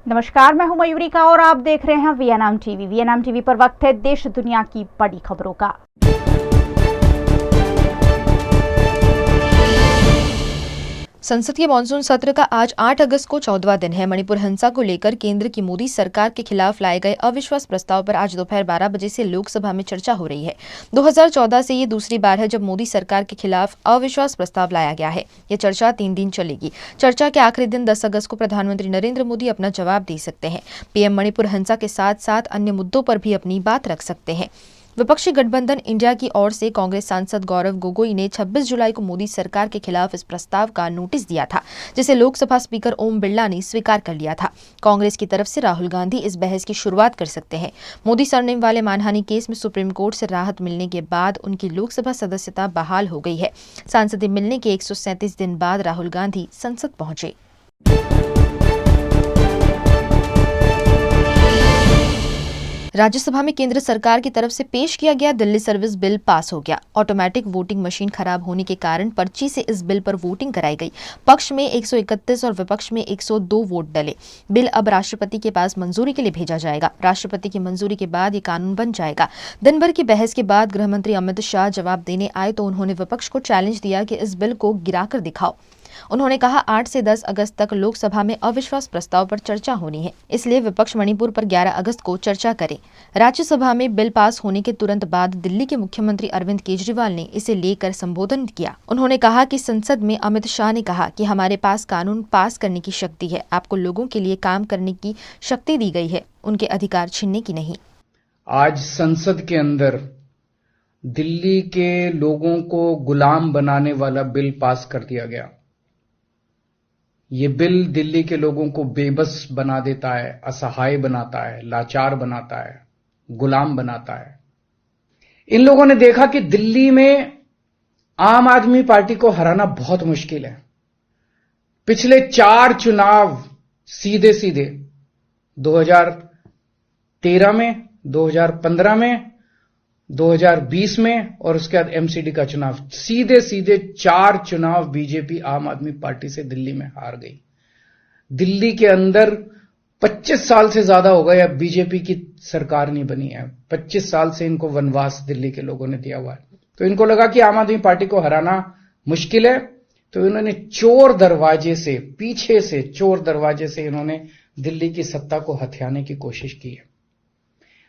नमस्कार, मैं हूं मयूरिका और आप देख रहे हैं वीएनएम टीवी। वीएनएम टीवी पर वक्त है देश दुनिया की बड़ी खबरों का। संसद के मानसून सत्र का आज 8 अगस्त को 14वां दिन है। मणिपुर हिंसा को लेकर केंद्र की मोदी सरकार के खिलाफ लाए गए अविश्वास प्रस्ताव पर आज दोपहर 12 बजे से लोकसभा में चर्चा हो रही है। 2014 से ये दूसरी बार है जब मोदी सरकार के खिलाफ अविश्वास प्रस्ताव लाया गया है। ये चर्चा 3 दिन चलेगी। चर्चा के आखिरी दिन 10 अगस्त को प्रधानमंत्री नरेंद्र मोदी अपना जवाब दे सकते हैं। पीएम मणिपुर हिंसा के साथ साथ अन्य मुद्दों पर भी अपनी बात रख सकते हैं। विपक्षी गठबंधन इंडिया की ओर से कांग्रेस सांसद गौरव गोगोई ने 26 जुलाई को मोदी सरकार के खिलाफ इस प्रस्ताव का नोटिस दिया था, जिसे लोकसभा स्पीकर ओम बिरला ने स्वीकार कर लिया था। कांग्रेस की तरफ से राहुल गांधी इस बहस की शुरुआत कर सकते हैं। मोदी सरनेम वाले मानहानि केस में सुप्रीम कोर्ट से राहत मिलने के बाद उनकी लोकसभा सदस्यता बहाल हो गई है। सांसद मिलने के 137 दिन बाद राहुल गांधी संसद पहुंचे। राज्यसभा में केंद्र सरकार की तरफ से पेश किया गया दिल्ली सर्विस बिल पास हो गया। ऑटोमेटिक वोटिंग मशीन खराब होने के कारण पर्ची से इस बिल पर वोटिंग कराई गई। पक्ष में 131 और विपक्ष में 102 वोट डले। बिल अब राष्ट्रपति के पास मंजूरी के लिए भेजा जाएगा। राष्ट्रपति की मंजूरी के बाद ये कानून बन जाएगा। दिन भर की बहस के बाद गृह मंत्री अमित शाह जवाब देने आए तो उन्होंने विपक्ष को चैलेंज दिया कि इस बिल को गिराकर दिखाओ। उन्होंने कहा 8 से 10 अगस्त तक लोकसभा में अविश्वास प्रस्ताव पर चर्चा होनी है, इसलिए विपक्ष मणिपुर पर 11 अगस्त को चर्चा करे। राज्यसभा में बिल पास होने के तुरंत बाद दिल्ली के मुख्यमंत्री अरविंद केजरीवाल ने इसे लेकर संबोधन किया। उन्होंने कहा कि संसद में अमित शाह ने कहा कि हमारे पास कानून पास करने की शक्ति है, आपको लोगों के लिए काम करने की शक्ति दी गई है, उनके अधिकार छीनने की नहीं। आज संसद के अंदर दिल्ली के लोगों को गुलाम बनाने वाला बिल पास कर दिया गया। ये बिल दिल्ली के लोगों को बेबस बना देता है, असहाय बनाता है, लाचार बनाता है, गुलाम बनाता है। इन लोगों ने देखा कि दिल्ली में आम आदमी पार्टी को हराना बहुत मुश्किल है। पिछले 4 चुनाव सीधे सीधे 2013 में, 2015 में, 2020 में और उसके बाद एमसीडी का चुनाव, सीधे सीधे 4 चुनाव बीजेपी आम आदमी पार्टी से दिल्ली में हार गई। दिल्ली के अंदर 25 साल से ज्यादा हो गए अब बीजेपी की सरकार नहीं बनी है। 25 साल से इनको वनवास दिल्ली के लोगों ने दिया हुआ है। तो इनको लगा कि आम आदमी पार्टी को हराना मुश्किल है, तो इन्होंने चोर दरवाजे से, पीछे से चोर दरवाजे से इन्होंने दिल्ली की सत्ता को हथियाने की कोशिश की है।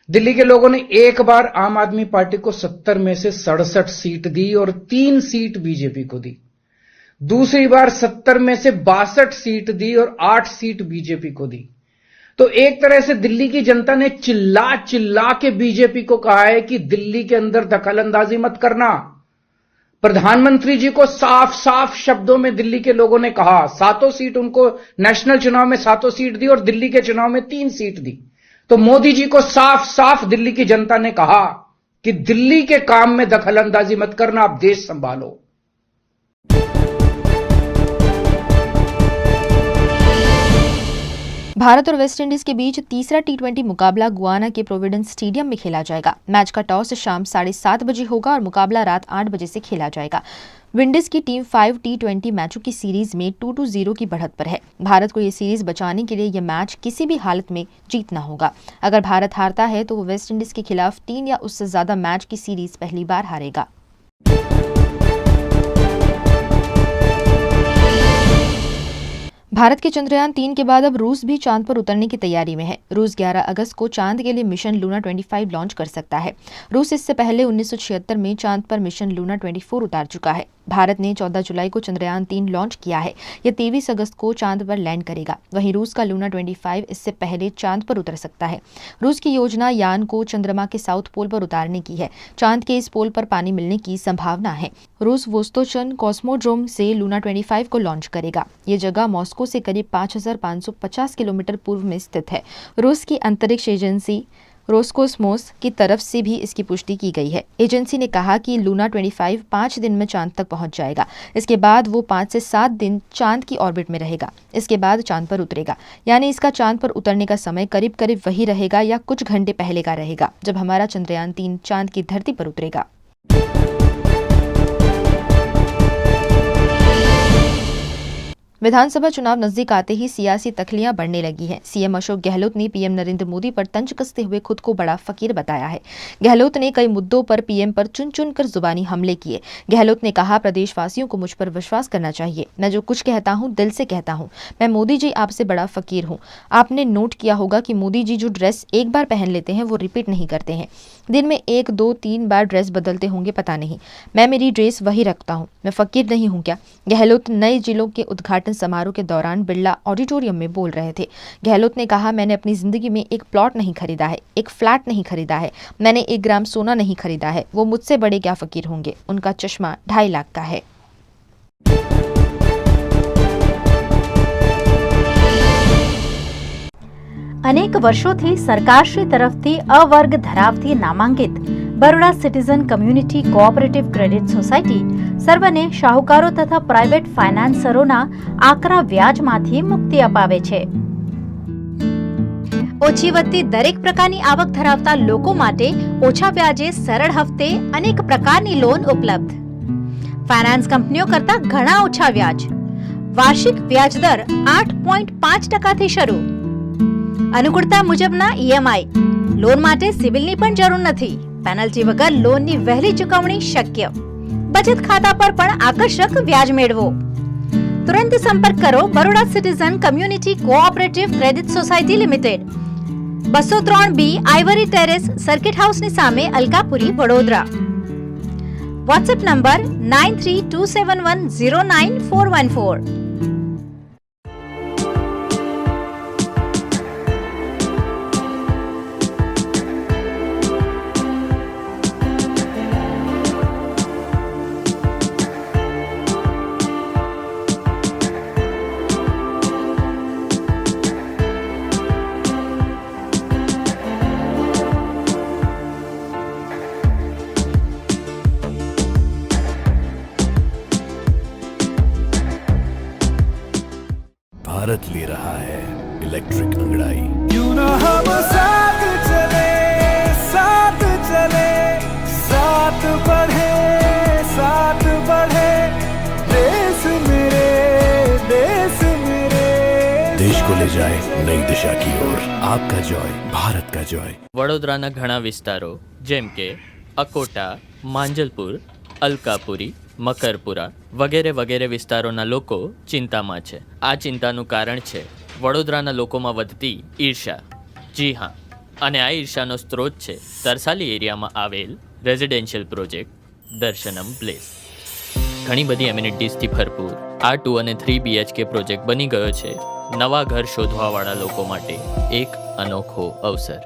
दिल्ली के लोगों ने एक बार आम आदमी पार्टी को 70 में से 67 सीट दी और 3 सीट बीजेपी को दी। दूसरी बार 70 में से 62 सीट दी और 8 सीट बीजेपी को दी। तो एक तरह से दिल्ली की जनता ने चिल्ला चिल्ला के बीजेपी को कहा है कि दिल्ली के अंदर दखलंदाजी मत करना। प्रधानमंत्री जी को साफ साफ शब्दों में दिल्ली के लोगों ने कहा, 7 सीट उनको नेशनल चुनाव में 7 सीट दी और दिल्ली के चुनाव में 3 सीट दी। तो मोदी जी को साफ साफ दिल्ली की जनता ने कहा कि दिल्ली के काम में दखलंदाजी मत करना, आप देश संभालो। भारत और वेस्टइंडीज के बीच तीसरा टी20 मुकाबला गुआना के प्रोविडेंस स्टेडियम में खेला जाएगा। मैच का टॉस शाम 7:30 बजे होगा और मुकाबला रात 8 बजे से खेला जाएगा। विंडीज की टीम 5 टी20 मैचों की सीरीज में 2-0 की बढ़त पर है। भारत को ये सीरीज बचाने के लिए यह मैच किसी भी हालत में जीतना होगा। अगर भारत हारता है तो वो वेस्टइंडीज के खिलाफ 3 या उससे ज्यादा मैच की सीरीज पहली बार हारेगा। भारत के चंद्रयान 3 के बाद अब रूस भी चांद पर उतरने की तैयारी में है। रूस 11 अगस्त को चांद के लिए मिशन लूना 25 लॉन्च कर सकता है। रूस इससे पहले 1976 में चांद पर मिशन लूना 24 उतार चुका है। भारत ने 14 जुलाई को चंद्रयान 3 लॉन्च किया है। यह 23 अगस्त को चांद पर लैंड करेगा। वहीं रूस का लूना 25 इससे पहले चांद पर उतर सकता है। रूस की योजना यान को चंद्रमा के साउथ पोल पर उतारने की है। चांद के इस पोल पर पानी मिलने की संभावना है। रूस वोस्तोचन कॉस्मोड्रोम से लूना 25 को लॉन्च करेगा। ये जगह मॉस्को से करीब 5550 किलोमीटर पूर्व में स्थित है। रूस की अंतरिक्ष एजेंसी रोस्कोस्मोस की तरफ से भी इसकी पुष्टि की गई है। एजेंसी ने कहा कि लूना 25 5 दिन में चांद तक पहुंच जाएगा। इसके बाद वो 5 से 7 दिन चांद की ऑर्बिट में रहेगा। इसके बाद चांद पर उतरेगा, यानी इसका चांद पर उतरने का समय करीब करीब वही रहेगा या कुछ घंटे पहले का रहेगा जब हमारा चंद्रयान 3 चांद की धरती पर उतरेगा। विधानसभा चुनाव नजदीक आते ही सियासी तखलियां बढ़ने लगी हैं। सीएम अशोक गहलोत ने पीएम नरेंद्र मोदी पर तंज कसते हुए खुद को बड़ा फकीर बताया है। गहलोत ने कई मुद्दों पर पीएम पर चुन चुन कर जुबानी हमले किए। गहलोत ने कहा, प्रदेशवासियों को मुझ पर विश्वास करना चाहिए। मैं जो कुछ कहता हूं दिल से कहता हूं। मैं मोदी जी आपसे बड़ा फकीर हूं। आपने नोट किया होगा कि मोदी जी जो ड्रेस एक बार पहन लेते हैं वो रिपीट नहीं करते हैं। दिन में 1, 2, 3 बार ड्रेस बदलते होंगे पता नहीं। मैं मेरी ड्रेस वही रखता हूं। मैं फकीर नहीं हूं क्या? गहलोत नए जिलों के उद्घाटन समारोह के दौरान बिरला ऑडिटोरियम में बोल रहे थे। गहलोत ने कहा, मैंने अपनी जिंदगी में एक प्लॉट नहीं खरीदा है, एक फ्लैट नहीं खरीदा है, मैंने 1 ग्राम सोना नहीं खरीदा है। वो मुझसे बड़े क्या फकीर होंगे? उनका चश्मा 2.5 लाख का है। અનેક વર્ષોથી સરકારશ્રી તરફથી અવર્ગ ધરાવતી નામાંકિત Baroda citizen community cooperative credit society સર્વને શાહુકારો તથા પ્રાઇવેટ ફાઇનાન્સરોના આકરા વ્યાજમાંથી મુક્તિ અપાવે છે। ઓછી વત્તી દરેક પ્રકારની આવક ધરાવતા લોકો માટે ઓછા વ્યાજે સરળ હપ્તે અનેક પ્રકારની લોન ઉપલબ્ધ। ફાઇનાન્સ કંપનીઓ કરતા ઘણા ઓછા વ્યાજ। વાર્ષિક વ્યાજ દર 8.5% શરૂ। अनुकूलता मुजबना ईएमआई। लोन माटे सिबिलनी पण जरूर नथी। पेनल्टी वगर लोननी वहेली चुकवणी शक्य। बचत खाता पर पण आकर्षक व्याज मेळवो। तुरंत संपर्क करो Baroda citizen community cooperative credit society limited, 203B Ivory terrace, circuit house ની સામે અલકાપુરી, વડોદરા। WhatsApp number 9327109414। भारत ले रहा है इलेक्ट्रिक अंगड़ाई। क्यों ना हम साथ चले, साथ चले, साथ बढ़े, साथ बढ़े। देश मेरे, देश मेरे। देश को ले जाए नई दिशा की ओर। आपका जॉय, भारत का जॉय। વડોદરાના ઘણા વિસ્તારો જેમ કે અકોટા, માંજલપુર, અલકાપુરી, મકરપુરા વગેરે વગેરે વિસ્તારોના લોકો ચિંતામાં છે। આ ચિંતાનું કારણ છે વડોદરાના લોકોમાં વધતી ઈર્ષા। જી હા, અને આ ઈર્ષાનો સ્ત્રોત છે તરસાલી એરિયામાં આવેલ રેઝિડેન્શિયલ પ્રોજેક્ટ દર્શનમ પ્લેસ। ઘણી બધી એમિનિટીઝથી ભરપૂર આ 2 અને 3 BHK પ્રોજેક્ટ બની ગયો છે નવા ઘર શોધવાવાળા લોકો માટે એક અનોખો અવસર।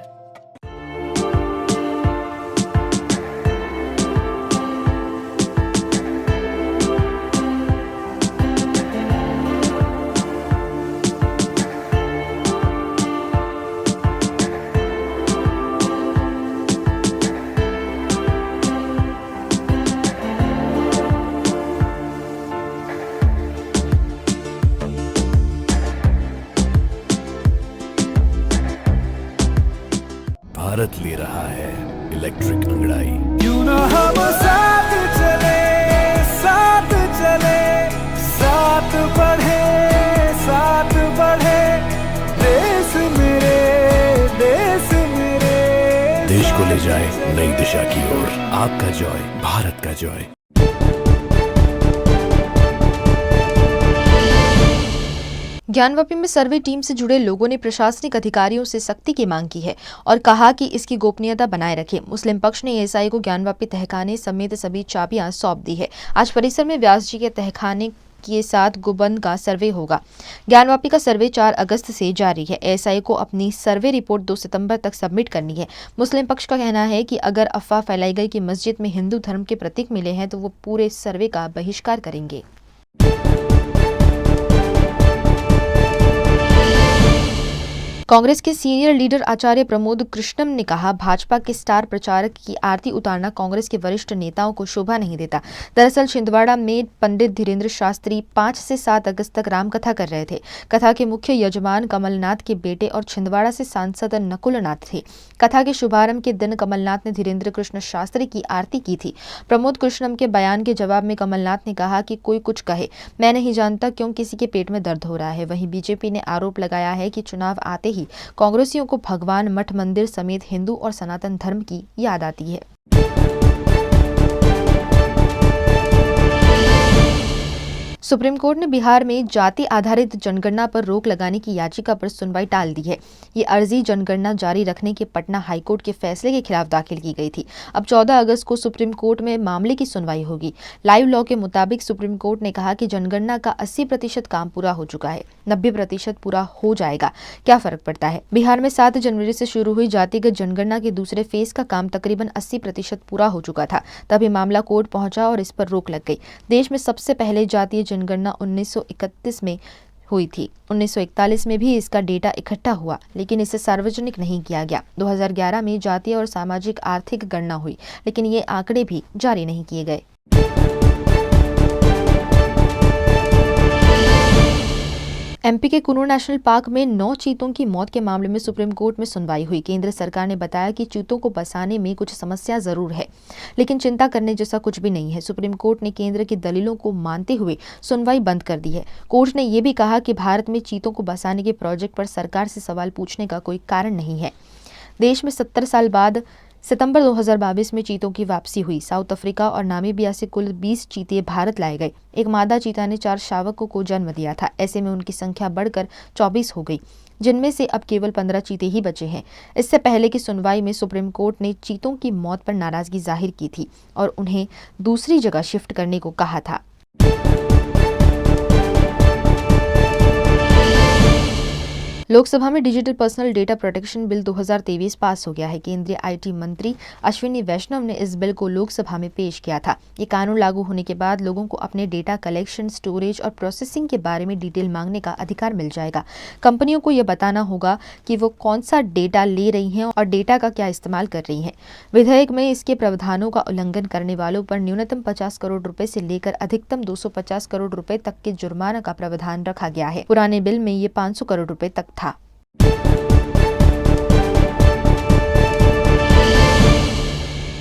भारत ले रहा है इलेक्ट्रिक अंगड़ाई। क्यों ना हम साथ चले, साथ चले, साथ बढ़े, साथ बढ़े। देश मेरे, देश मेरे। देश को ले जाए नई दिशा की ओर। आपका जॉय, भारत का जॉय। ज्ञानवापी में सर्वे टीम से जुड़े लोगों ने प्रशासनिक अधिकारियों से सख्ती की मांग की है और कहा कि इसकी गोपनीयता बनाए रखें। मुस्लिम पक्ष ने एएसआई को ज्ञानवापी तहखाने समेत सभी चाबियां सौंप दी है। आज परिसर में व्यास जी के तहखाने के साथ गुबंद का सर्वे होगा। ज्ञानवापी का सर्वे 4 अगस्त से जारी है। एएसआई को अपनी सर्वे रिपोर्ट 2 सितंबर तक सबमिट करनी है। मुस्लिम पक्ष का कहना है कि अगर अफवाह फैलाई गई कि मस्जिद में हिंदू धर्म के प्रतीक मिले हैं तो वो पूरे सर्वे का बहिष्कार करेंगे। कांग्रेस के सीनियर लीडर आचार्य प्रमोद कृष्णम ने कहा, भाजपा के स्टार प्रचारक की आरती उतारना कांग्रेस के वरिष्ठ नेताओं को शोभा नहीं देता। दरअसल छिंदवाड़ा में पंडित धीरेन्द्र शास्त्री 5 से 7 अगस्त तक रामकथा कर रहे थे। कथा के मुख्य यजमान कमलनाथ के बेटे और छिंदवाड़ा से सांसद नकुलनाथ थे। कथा के शुभारंभ के दिन कमलनाथ ने धीरेन्द्र कृष्ण शास्त्री की आरती की थी। प्रमोद कृष्णम के बयान के जवाब में कमलनाथ ने कहा कि कोई कुछ कहे, मैं नहीं जानता क्यों किसी के पेट में दर्द हो रहा है। वहीं बीजेपी ने आरोप लगाया है कि चुनाव आते ही कांग्रेसियों को भगवान, मठ मंदिर समेत हिंदू और सनातन धर्म की याद आती है। सुप्रीम कोर्ट ने बिहार में जाति आधारित जनगणना पर रोक लगाने की याचिका पर सुनवाई टाल दी है। ये अर्जी जनगणना जारी रखने के पटना हाईकोर्ट के फैसले के खिलाफ दाखिल की गई थी। अब 14 अगस्त को सुप्रीम कोर्ट में मामले की सुनवाई होगी। लाइव लॉ के मुताबिक सुप्रीम कोर्ट ने कहा कि जनगणना का 80% काम पूरा हो चुका है, 90% पूरा हो जाएगा, क्या फर्क पड़ता है। बिहार में 7 जनवरी से शुरू हुई जातिगत जनगणना के दूसरे फेज का काम तकरीबन 80% पूरा हो चुका था। तभी मामला कोर्ट पहुंचा और इस पर रोक लग गई। देश में सबसे पहले जातीय जनगणना 1931 में हुई थी। 1941 में भी इसका डेटा इकट्ठा हुआ, लेकिन इसे सार्वजनिक नहीं किया गया। 2011 में जातीय और सामाजिक आर्थिक गणना हुई, लेकिन ये आंकड़े भी जारी नहीं किए गए। एमपी के कुनूर नेशनल पार्क में 9 चीतों की मौत के मामले में सुप्रीम कोर्ट में सुनवाई हुई। केंद्र सरकार ने बताया कि चीतों को बसाने में कुछ समस्या जरूर है, लेकिन चिंता करने जैसा कुछ भी नहीं है। सुप्रीम कोर्ट ने केंद्र की दलीलों को मानते हुए सुनवाई बंद कर दी है। कोर्ट ने यह भी कहा कि भारत में चीतों को बसाने के प्रोजेक्ट पर सरकार से सवाल पूछने का कोई कारण नहीं है। देश में 70 साल बाद सितंबर 2022 में चीतों की वापसी हुई। साउथ अफ्रीका और नामीबिया से कुल 20 चीते भारत लाए गए। एक मादा चीता ने 4 शावकों को जन्म दिया था। ऐसे में उनकी संख्या बढ़कर 24 हो गई, जिनमें से अब केवल 15 चीते ही बचे हैं। इससे पहले की सुनवाई में सुप्रीम कोर्ट ने चीतों की मौत पर नाराजगी जाहिर की थी और उन्हें दूसरी जगह शिफ्ट करने को कहा था। लोकसभा में digital personal data protection bill 2023 पास हो गया है। केंद्रीय आईटी मंत्री अश्विनी वैष्णव ने इस बिल को लोकसभा में पेश किया था। ये कानून लागू होने के बाद लोगों को अपने डेटा कलेक्शन, स्टोरेज और प्रोसेसिंग के बारे में डिटेल मांगने का अधिकार मिल जाएगा। कंपनियों को यह बताना होगा कि वो कौन सा डेटा ले रही हैं और डेटा का क्या इस्तेमाल कर रही हैं। विधेयक में इसके प्रावधानों का उल्लंघन करने वालों पर न्यूनतम 50 करोड़ रुपए से लेकर अधिकतम 250 करोड़ रुपए तक के जुर्माना का प्रावधान रखा गया है। पुराने बिल में ये 500 करोड़ रुपए तक था।